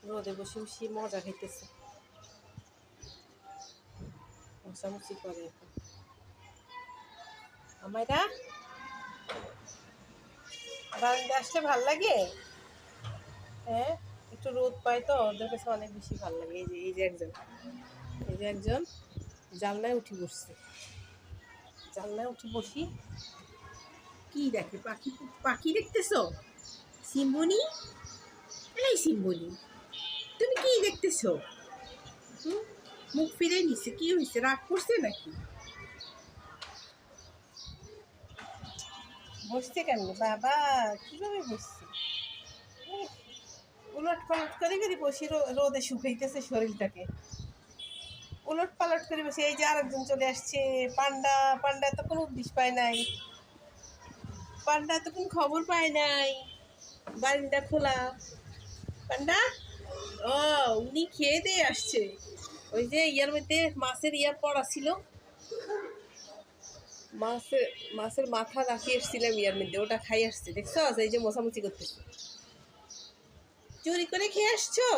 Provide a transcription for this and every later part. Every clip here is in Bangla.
রোদে বসে বসে মজা খাইতেছে, মশামুচি করে এখন। আমায়রা বারান্দা আসলে ভাল লাগে, হ্যাঁ একটু রোদ পায় তো ওদের কাছে অনেক বেশি ভালো লাগে। এই যে একজন জানলায় উঠে বসছে, জানলায় উঠে বসি কি দেখে, পাখি পাখি দেখতেছো সিম্বনি? এই সিম্বনি তুমি কি দেখতেছো? মুখ ফিরে নিচ্ছে, কি হয়েছে, রাগ করছে নাকি? বসছে কেন বাবা, কিভাবে বসছে? উলট পালট করে করে বসি, রোদে শুকাইতেছে শরীরটাকে, উলট পালট করে বসে। এই যে আরেকজন চলে আসছে, পান্ডা। পান্ডা তো কোনো উদ্দেশ্য পায় নাই, পান্ডা তো কোনো খবর পায় নাই, বারিন্দা খোলা। পান্ডা ও উনি খেয়ে দিয়ে আসছে, ওই যে ইয়ার মধ্যে মাছের ইয়ার পড়া ছিল, মাছের মাথা রাখি এসেছিলাম ইয়ার মধ্যে, ওটা খাই আসছে, দেখছো? এই যে মোছামুছি করতেছে, চুরি করে খেয়ে আসছো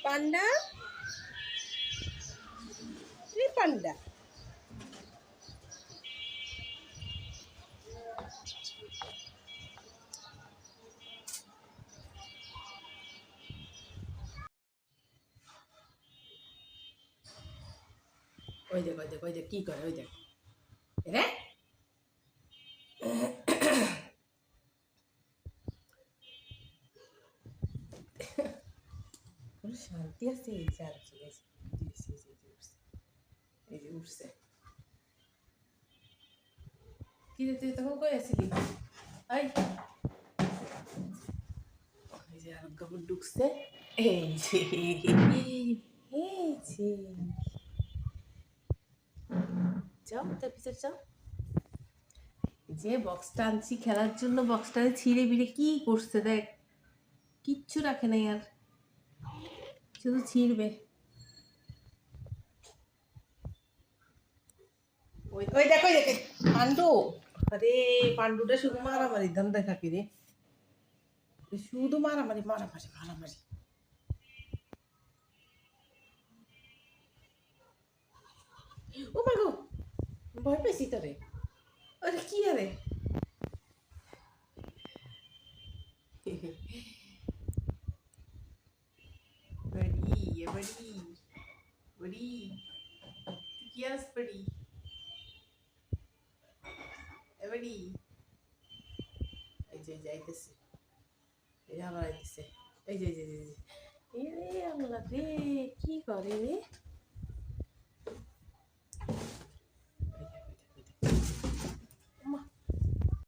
পান্ডা, পান্ডা। ওই দেখ ওই দেখ ওই দেখ কি করে, ওই দেখ রে, কোনো শান্তি আছে? এই যে আর কি, এই যে উঠছে। কি রে তুই তখন কই আসিলি? এই যে আর কাপড় ঢুকছে, এই যে এই যে যাও তার পিছনে যাও। যে বক্সটা আনছি খেলার জন্য, বক্সটা ছিঁড়ে বিড়ে কি করছে দেখ, কিচ্ছু রাখে নাই আর, শুধু ছিঁড়বে। ওই দেখো দেখে পান্ডু, আরে পান্ডুটা শুধু মারামারি ধান্দায় থাকে রে, শুধু মারামারি মারামারি মারামারি। ও মা গো, ভয় পেয়েছি তোরে, আরে কি আরে बड़ी बड़ी बड़ी क्या बड़ी बड़ी এই যে যাইতেছে, এই যে আবার আইতেছে, এই যে এই রে আল্লাহ রে, কি করে রে।